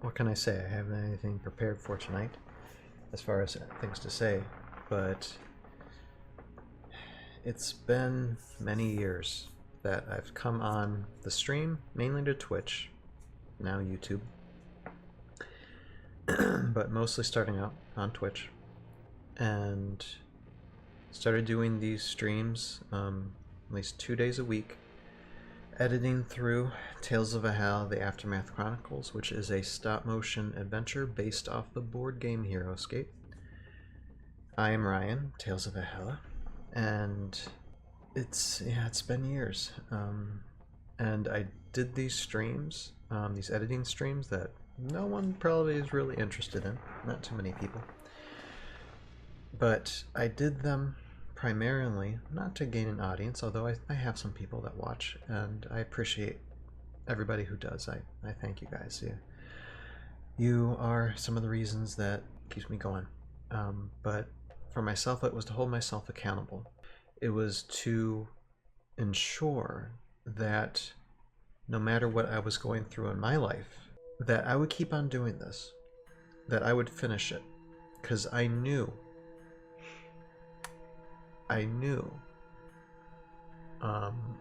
what can I say? I haven't anything prepared for tonight as far as things to say, but it's been many years that I've come on the stream, mainly to Twitch, now YouTube, but mostly starting out on Twitch, and started doing these streams at least 2 days a week, editing through Tales of Valhalla, the Aftermath Chronicles, which is a stop-motion adventure based off the board game Heroscape. I am Ryan, Tales of Valhalla, and it's been years. And I did these streams, these editing streams that no one probably is really interested in, not too many people. But I did them primarily not to gain an audience, although I have some people that watch, and I appreciate everybody who does. I thank you guys. You are some of the reasons that keeps me going. But for myself, it was to hold myself accountable. It was to ensure that no matter what I was going through in my life, that I would keep on doing this, that I would finish it, because I knew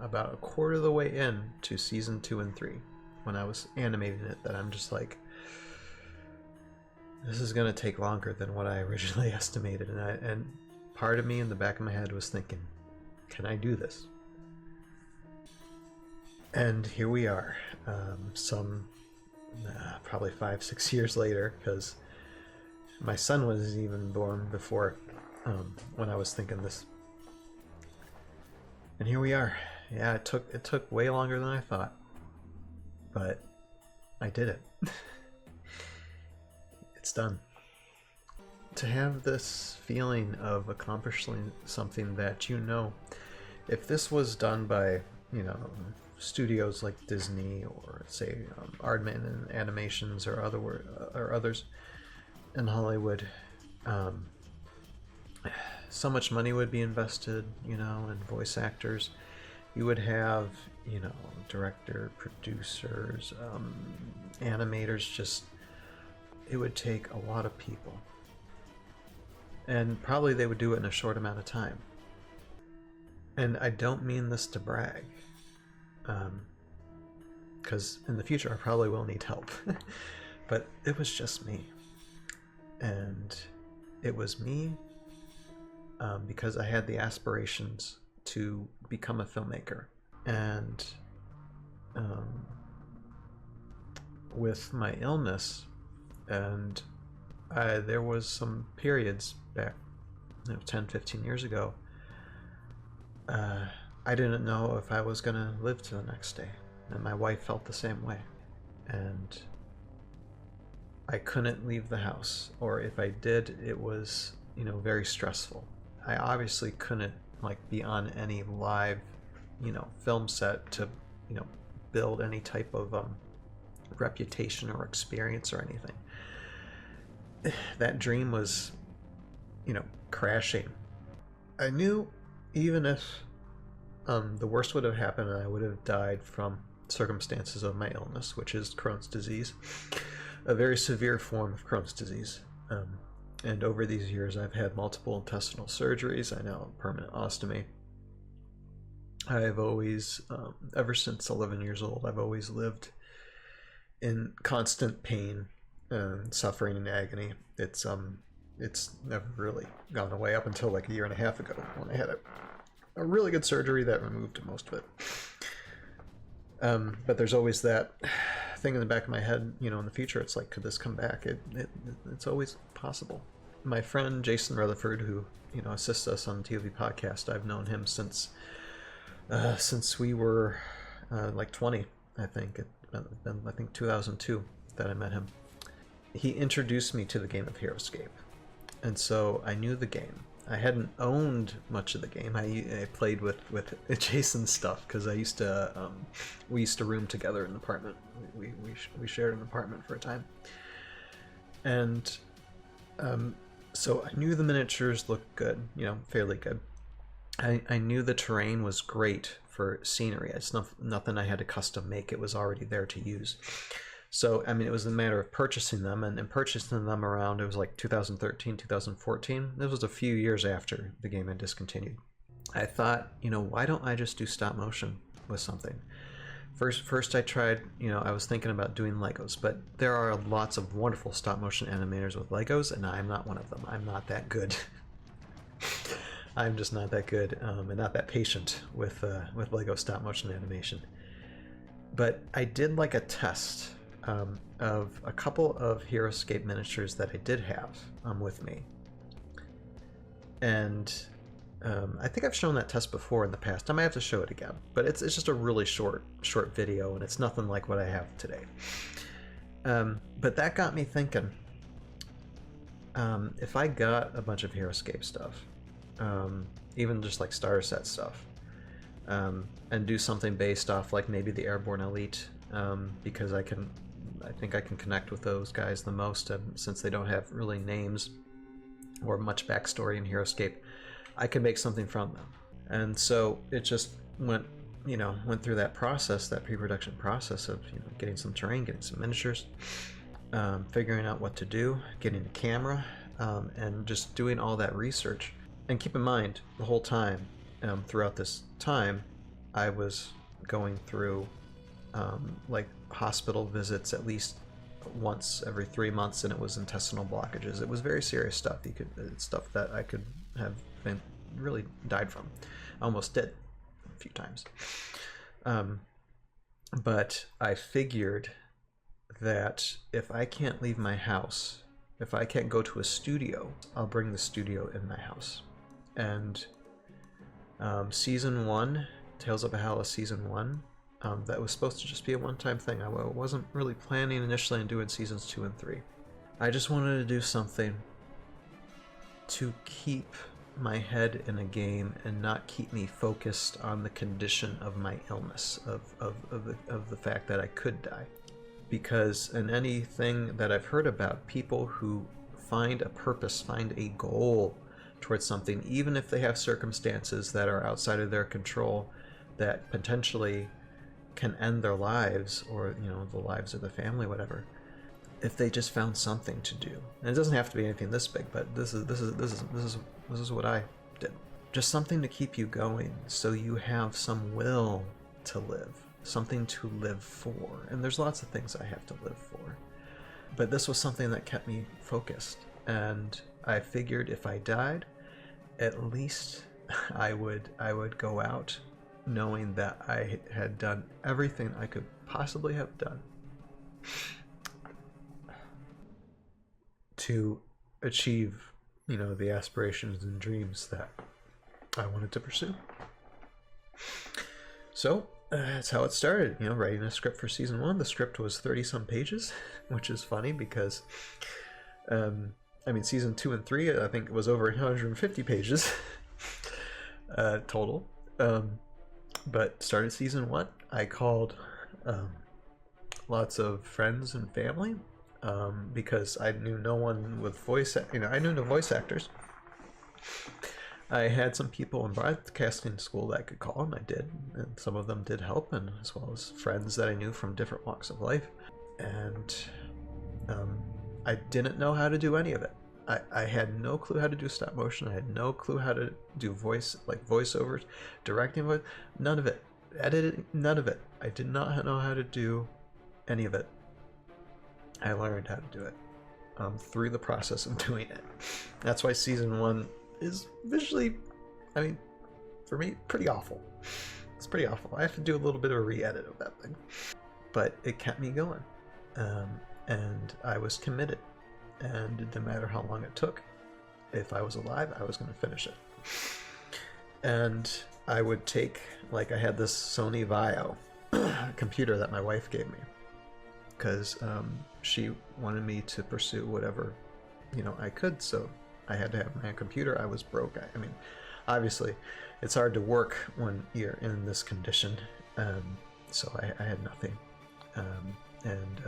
about a quarter of the way in to season 2 and 3 when I was animating it that I'm just like, this is gonna take longer than what I originally estimated, and part of me in the back of my head was thinking, can I do this? And here we are, probably 5-6 years later, because my son wasn't even born before when I was thinking this. And here we are. Yeah, it took way longer than I thought, but I did it. It's done. To have this feeling of accomplishing something that if this was done by studios like Disney or say Aardman and Animations or others in Hollywood, so much money would be invested, in voice actors. You would have, director, producers, animators. Just, it would take a lot of people, and probably they would do it in a short amount of time. And I don't mean this to brag, because in the future I probably will need help. But it was just me, and it was me because I had the aspirations to become a filmmaker. And with my illness, and there was some periods back 10-15 years ago, I didn't know if I was gonna live to the next day, and my wife felt the same way, and I couldn't leave the house, or if I did, it was very stressful. I obviously couldn't be on any live film set to build any type of reputation or experience or anything. That dream was crashing. I knew even if the worst would have happened and I would have died from circumstances of my illness, which is Crohn's disease, a very severe form of Crohn's disease. And over these years, I've had multiple intestinal surgeries. I now have permanent ostomy. I've always, ever since 11 years old, I've always lived in constant pain, suffering, and agony. It's never really gone away up until like a year and a half ago when I had a really good surgery that removed most of it. But there's always that thing in the back of my head, in the future, it's like, could this come back? It's always possible. My friend Jason Rutherford, who assists us on the ToV podcast, I've known him since we were like 20, I think. It's been, I think, 2002 that I met him. He introduced me to the game of Heroscape, and so I knew the game. I hadn't owned much of the game. I played with Jason's stuff because we used to room together in an apartment. We shared an apartment for a time, and so I knew the miniatures looked good, fairly good. I knew the terrain was great for scenery. It's nothing I had to custom make. It was already there to use. So, I mean, it was a matter of purchasing them, and purchasing them around, it was like 2013, 2014. This was a few years after the game had discontinued. I thought, you know, why don't I just do stop motion with something? First I tried, you know, I was thinking about doing Legos, but there are lots of wonderful stop motion animators with Legos, and I'm not one of them. I'm not that good. I'm just not that good, and not that patient with Lego stop motion animation. But I did like a test of a couple of Heroscape miniatures that I did have with me, and I think I've shown that test before in the past. I might have to show it again, but it's just a really short video, and it's nothing like what I have today. But that got me thinking. If I got a bunch of Heroscape stuff, even just like starter set stuff, and do something based off like maybe the Airborne Elite, because I think I can connect with those guys the most, since they don't have really names or much backstory in Heroscape. I could make something from them. And so it just went through that process, that pre-production process of, you know, getting some terrain, getting some miniatures, figuring out what to do, getting the camera, and just doing all that research. And keep in mind, the whole time, throughout this time, I was going through like hospital visits at least once every 3 months, and it was intestinal blockages. It was very serious stuff. It's stuff that I could have been really died from. I almost did a few times. But I figured that if I can't leave my house, if I can't go to a studio, I'll bring the studio in my house. And Season 1, Tales of Valhalla Season 1, that was supposed to just be a one-time thing. I wasn't really planning initially on doing Seasons 2 and 3. I just wanted to do something to keep my head in a game and not keep me focused on the condition of my illness, of the fact that I could die. Because in anything that I've heard about, people who find a purpose, find a goal towards something, even if they have circumstances that are outside of their control that potentially can end their lives, or, you know, the lives of the family, whatever, if they just found something to do. And it doesn't have to be anything this big, but this is what I did. Just something to keep you going, so you have some will to live, something to live for. And there's lots of things I have to live for, but this was something that kept me focused. And I figured if I died, at least I would go out knowing that I had done everything I could possibly have done to achieve, you know, the aspirations and dreams that I wanted to pursue. So that's how it started, you know, writing a script for Season 1. The script was 30-some pages, which is funny because, I mean, Season 2 and 3, I think it was over 150 pages total. But started Season 1, I called lots of friends and family, because I knew no one with voice, I knew no voice actors. I had some people in broadcasting school that I could call, and I did, and some of them did help, and as well as friends that I knew from different walks of life. And I didn't know how to do any of it. I had no clue how to do stop motion. I had no clue how to do voiceovers, directing voice, none of it. Editing, none of it. I did not know how to do any of it. I learned how to do it through the process of doing it. That's why Season 1 is visually, I mean, for me, pretty awful. It's pretty awful. I have to do a little bit of a re-edit of that thing. But it kept me going. And I was committed. And it didn't matter how long it took. If I was alive, I was going to finish it. And I would take, like, I had this Sony Vaio computer that my wife gave me, because she wanted me to pursue whatever, you know, I could. So I had to have my own computer. I was broke. I mean, obviously, it's hard to work when you're in this condition. So I had nothing. And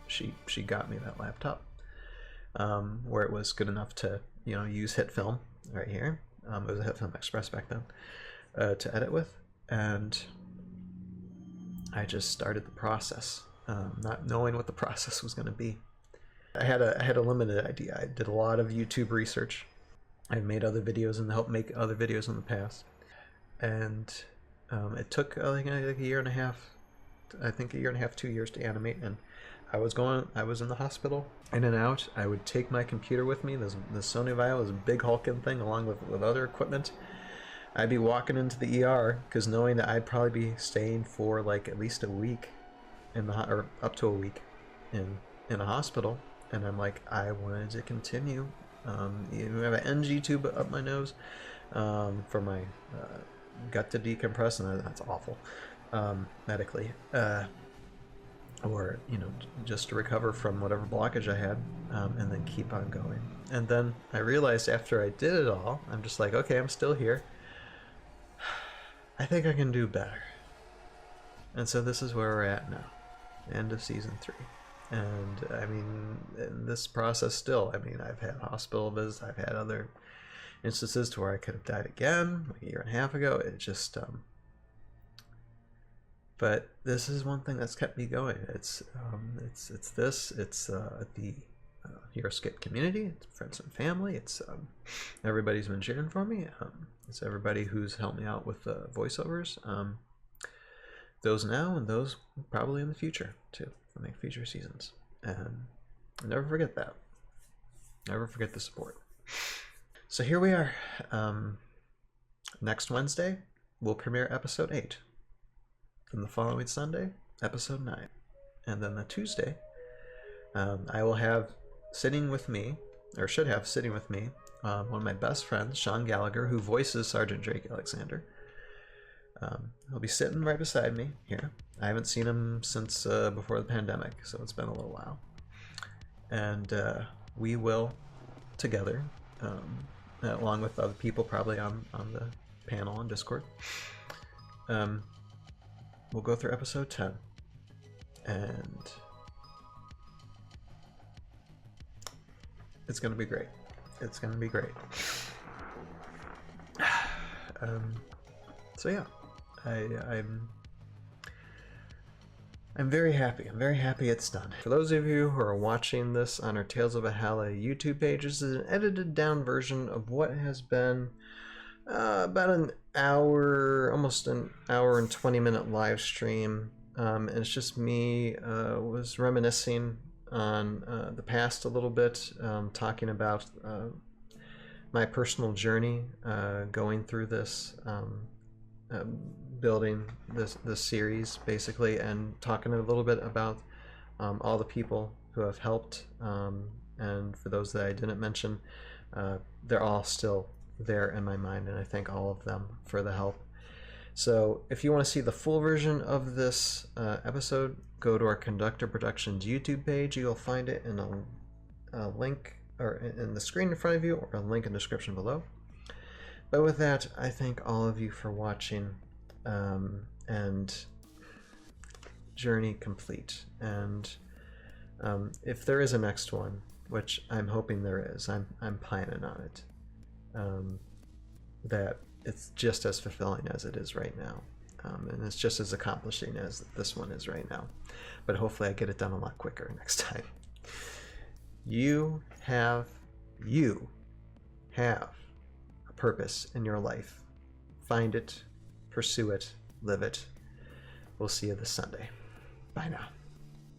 she got me that laptop, where it was good enough to, you know, use HitFilm right here. It was a HitFilm Express back then, to edit with. And I just started the process. not knowing what the process was going to be. I had a limited idea. I did a lot of YouTube research. I've made other videos and helped make other videos in the past, and it took like a year and a half. I think a year and a half, 2 years to animate, and I was in the hospital, in and out. I would take my computer with me. This Sony Vaio was a big hulking thing, along with other equipment. I'd be walking into the ER because knowing that I'd probably be staying for like at least a week or up to a week in a hospital, and I'm like, I wanted to continue. You have an NG tube up my nose for my gut to decompress, and that's awful medically. Or just to recover from whatever blockage I had, and then keep on going. And then I realized after I did it all, I'm just like, okay, I'm still here. I think I can do better. And so this is where we're at now, end of season 3. And I mean, in this process still, I mean, I've had hospital visits, I've had other instances to where I could have died again like a year and a half ago. It just but this is one thing that's kept me going. It's the Heroscape community, it's friends and family, it's everybody's been cheering for me, it's everybody who's helped me out with the voiceovers, those now and those probably in the future too, for make future seasons. And I'll never forget that. Never forget the support. So here we are. Next Wednesday we'll premiere episode 8. Then the following Sunday, episode 9. And then the Tuesday, I will have sitting with me, or should have sitting with me, one of my best friends, Sean Gallagher, who voices Sergeant Drake Alexander. He'll be sitting right beside me here. I haven't seen him since before the pandemic, so it's been a little while. And we will, together, along with other people probably on the panel on Discord, we'll go through episode 10, and it's gonna be great. It's gonna be great. So yeah, I'm very happy. I'm very happy it's done. For those of you who are watching this on our Tales of Valhalla YouTube page, this is an edited down version of what has been about an hour, almost an hour and 20-minute live stream. And it's just me was reminiscing on the past a little bit, talking about my personal journey going through this, building this series basically, and talking a little bit about all the people who have helped, and for those that I didn't mention, they're all still there in my mind, and I thank all of them for the help. So if you want to see the full version of this episode, go to our Conductor Productions YouTube page. You'll find it in a link, or in the screen in front of you, or a link in the description below. But with that, I thank all of you for watching, and journey complete. And if there is a next one, which I'm hoping there is, I'm planning on it, that it's just as fulfilling as it is right now, and it's just as accomplishing as this one is right now. But hopefully I get it done a lot quicker next time. You have a purpose in your life. Find it, pursue it, live it. We'll see you this Sunday. Bye now.